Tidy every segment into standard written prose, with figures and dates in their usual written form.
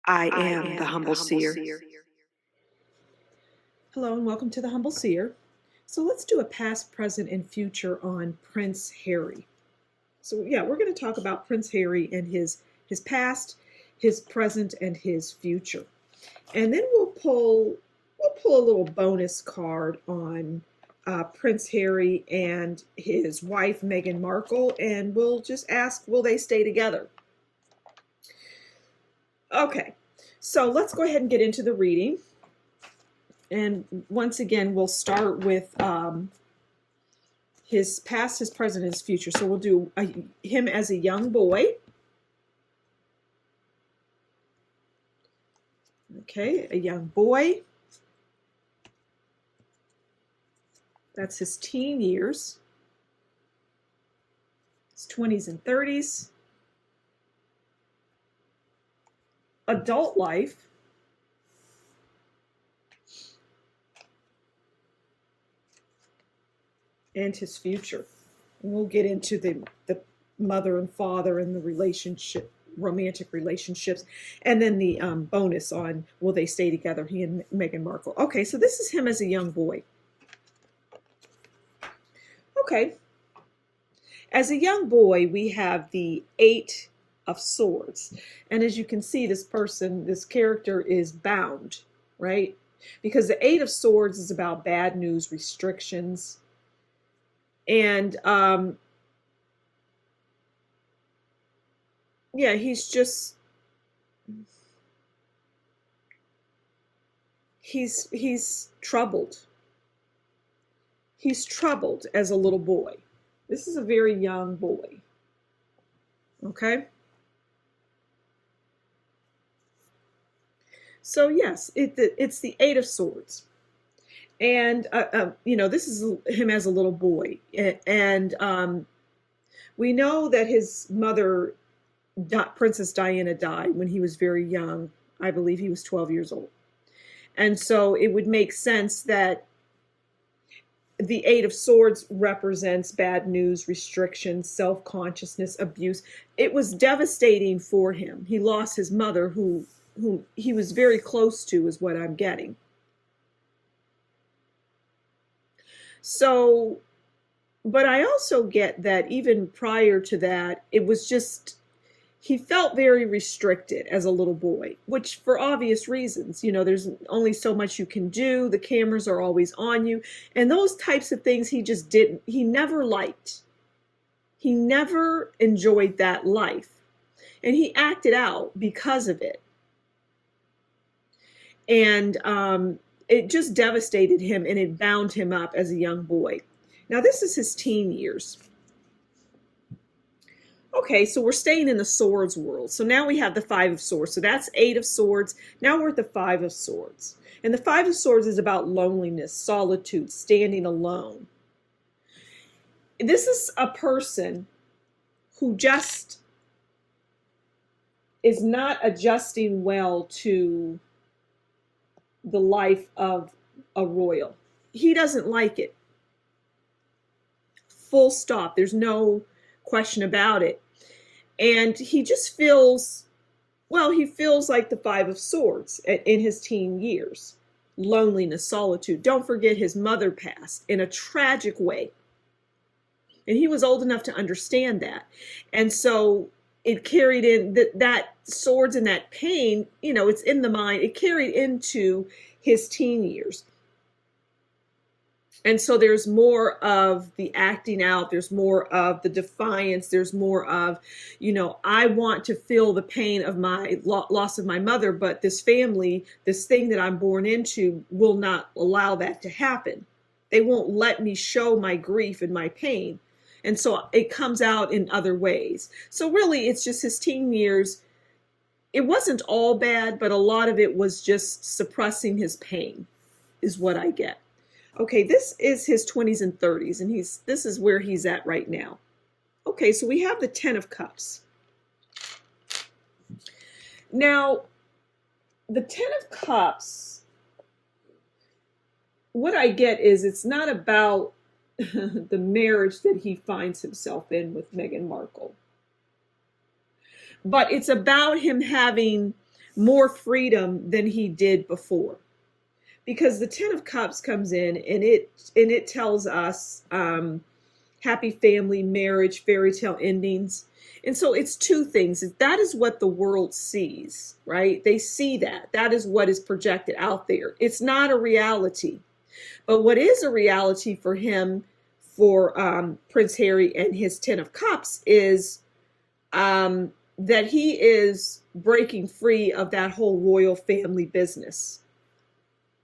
I am the Humble Seer. Hello and welcome to the Humble Seer. So let's do a past, present, and future on Prince Harry. So yeah, we're going to talk about Prince Harry and his past, his present, and his future. And then we'll pull a little bonus card on Prince Harry and his wife Meghan Markle, and we'll just ask, will they stay together? Okay, so let's go ahead and get into the reading. And once again, we'll start with his past, his present, his future. So we'll do him as a young boy. Okay, a young boy. That's his teen years, his 20s and 30s. Adult life. And his future. And we'll get into the mother and father and the relationship, romantic relationships, and then the bonus on will they stay together, he and Meghan Markle. Okay, so this is him as a young boy. Okay. As a young boy, we have the Eight of Swords. And as you can see, this character is bound, right? Because the Eight of Swords is about bad news, restrictions, and yeah, he's troubled. He's troubled as a little boy. This is a very young boy. Okay? So yes, it's the Eight of Swords. And, this is him as a little boy. And we know that his mother, Princess Diana, died when he was very young. I believe he was 12 years old. And so it would make sense that the Eight of Swords represents bad news, restrictions, self-consciousness, abuse. It was devastating for him. He lost his mother, whom he was very close to, is what I'm getting. So, but I also get that even prior to that, it was just, he felt very restricted as a little boy, which for obvious reasons, there's only so much you can do. The cameras are always on you. And those types of things he never liked. He never enjoyed that life. And he acted out because of it. And, it just devastated him, and it bound him up as a young boy. Now, this is his teen years. Okay, so we're staying in the swords world. So now we have the Five of Swords. So that's Eight of Swords. Now we're at the Five of Swords. And the Five of Swords is about loneliness, solitude, standing alone. This is a person who just is not adjusting well to the life of a royal. He doesn't like it. Full stop. There's no question about it. And he just feels like the Five of Swords in his teen years. Loneliness, solitude. Don't forget his mother passed in a tragic way. And he was old enough to understand that. And so it carried in that swords and that pain, it's in the mind. It carried into his teen years. And so there's more of the acting out. There's more of the defiance. There's more of, I want to feel the pain of my loss of my mother, but this family, this thing that I'm born into, will not allow that to happen. They won't let me show my grief and my pain. And so it comes out in other ways. So really, it's just his teen years. It wasn't all bad, but a lot of it was just suppressing his pain, is what I get. Okay, this is his 20s and 30s, and this is where he's at right now. Okay, so we have the Ten of Cups. Now, the Ten of Cups, what I get is it's not about the marriage that he finds himself in with Meghan Markle. But it's about him having more freedom than he did before. Because the Ten of Cups comes in and it tells us happy family, marriage, fairy tale endings. And so it's two things. That is what the world sees, right? They see that. That is what is projected out there. It's not a reality. But what is a reality for him, for Prince Harry and his Ten of Cups, is that he is breaking free of that whole royal family business.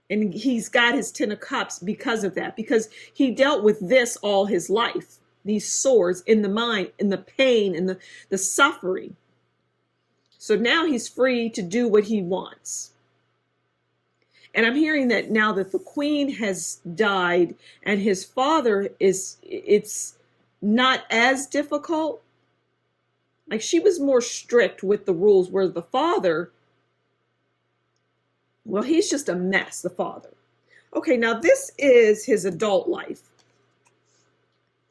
And he's got his Ten of Cups because of that, because he dealt with this all his life, these swords in the mind, in the pain, and the suffering. So now he's free to do what he wants. And I'm hearing that now that the queen has died and his father it's not as difficult. Like, she was more strict with the rules, where the father, well, he's just a mess, the father. Okay, now this is his adult life.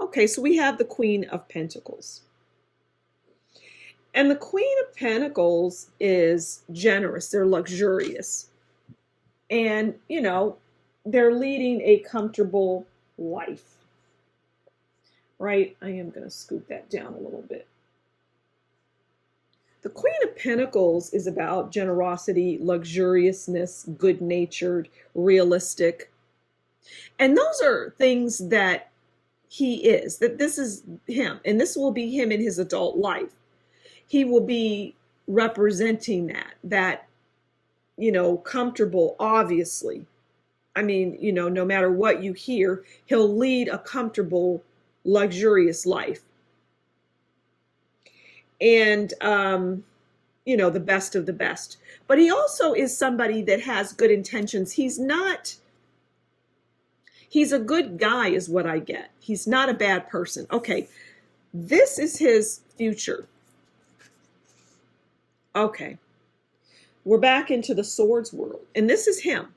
Okay, so we have the Queen of Pentacles. And the Queen of Pentacles is generous. They're luxurious. And, they're leading a comfortable life. Right? I am going to scoot that down a little bit. The Queen of Pentacles is about generosity, luxuriousness, good-natured, realistic. And those are things that he is, that this is him. And this will be him in his adult life. He will be representing that, comfortable, obviously. I mean, no matter what you hear, he'll lead a comfortable, luxurious life. And, the best of the best. But he also is somebody that has good intentions. He's a good guy is what I get. He's not a bad person. Okay, this is his future. Okay, we're back into the swords world. And this is him.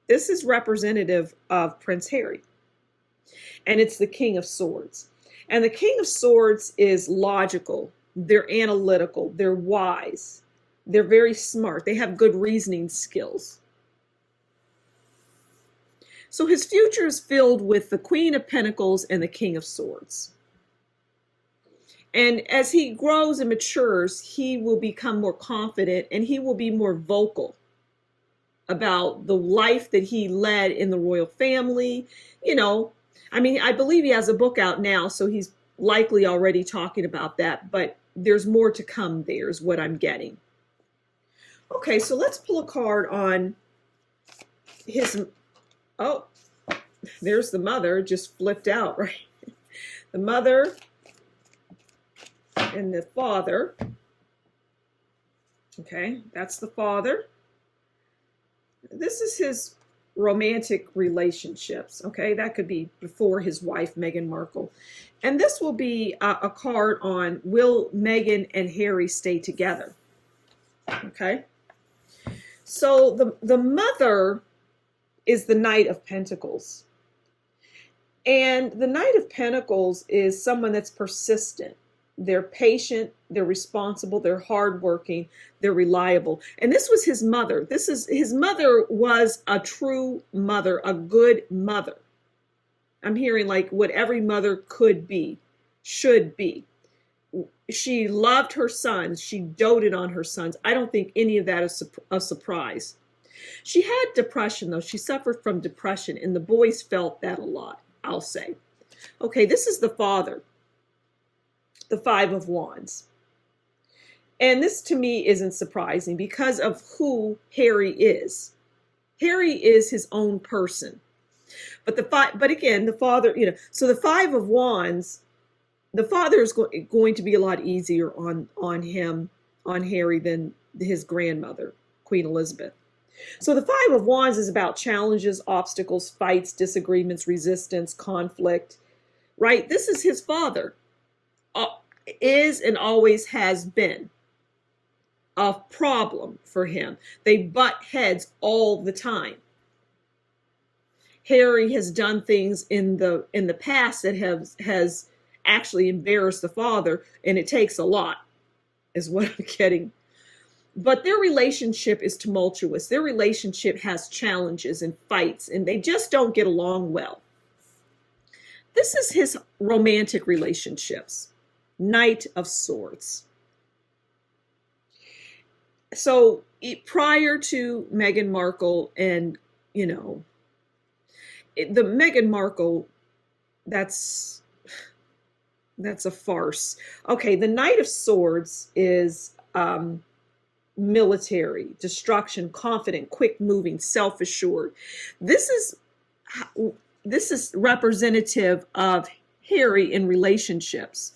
This is representative of Prince Harry. And it's the King of Swords. And the King of Swords is logical. They're analytical. They're wise. They're very smart. They have good reasoning skills. So his future is filled with the Queen of Pentacles and the King of Swords. And as he grows and matures, he will become more confident and he will be more vocal about the life that he led in the royal family. I believe he has a book out now, so he's likely already talking about that, but there's more to come there is what I'm getting. Okay, so let's pull a card on his, there's the mother, just flipped out, right? The mother and the father. Okay, that's the father. This is his romantic relationships. Okay, that could be before his wife, Meghan Markle. And this will be a card on, will Meghan and Harry stay together? Okay. So the mother is the Knight of Pentacles. And the Knight of Pentacles is someone that's persistent. They're patient, they're responsible, they're hardworking, they're reliable. And this was his mother. His mother was a true mother, a good mother. I'm hearing like what every mother could be, should be. She loved her sons. She doted on her sons. I don't think any of that is a surprise. She had depression, though. She suffered from depression, and the boys felt that a lot, I'll say. Okay, this is the father, the Five of Wands. And this, to me, isn't surprising because of who Harry is. Harry is his own person. But again, the father, so the Five of Wands, the father is going to be a lot easier on him, on Harry, than his grandmother, Queen Elizabeth. So the Five of Wands is about challenges, obstacles, fights, disagreements, resistance, conflict, right? This is his father, is and always has been a problem for him. They butt heads all the time. Harry has done things in the past that has actually embarrassed the father, and it takes a lot, is what I'm getting. But their relationship is tumultuous. Their relationship has challenges and fights, and they just don't get along well. This is his romantic relationships. Knight of Swords. So prior to Meghan Markle, and the Meghan Markle, that's a farce. Okay, the Knight of Swords is military, destruction, confident, quick moving, self-assured. This is representative of Harry in relationships.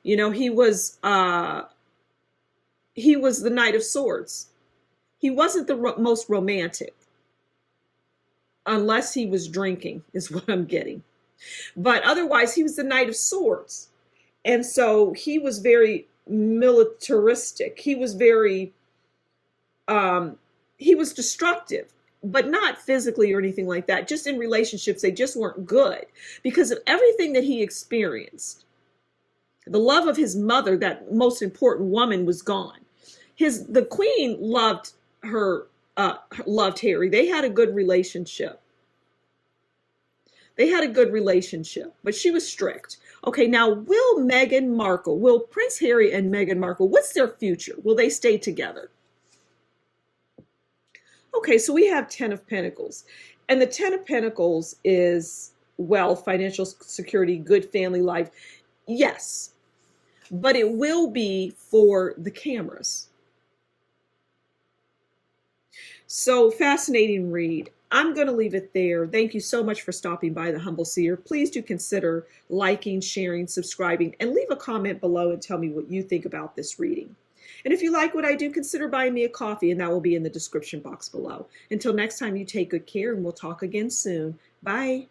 He was the Knight of Swords. He wasn't the most romantic, unless he was drinking, is what I'm getting. But otherwise, he was the Knight of Swords. And so he was very militaristic. He was very, he was destructive, but not physically or anything like that. Just in relationships, they just weren't good because of everything that he experienced. The love of his mother, that most important woman, was gone. The queen loved Harry. They had a good relationship. But she was strict. Okay, now will Prince Harry and Meghan Markle, what's their future? Will they stay together? Okay, so we have 10 of Pentacles. And the 10 of Pentacles is wealth, financial security, good family life. Yes, but it will be for the cameras. So fascinating read. I'm going to leave it there. Thank you so much for stopping by the Humble Seer. Please do consider liking, sharing, subscribing, and leave a comment below and tell me what you think about this reading. And if you like what I do, consider buying me a coffee, and that will be in the description box below. Until next time, you take good care, and we'll talk again soon. Bye.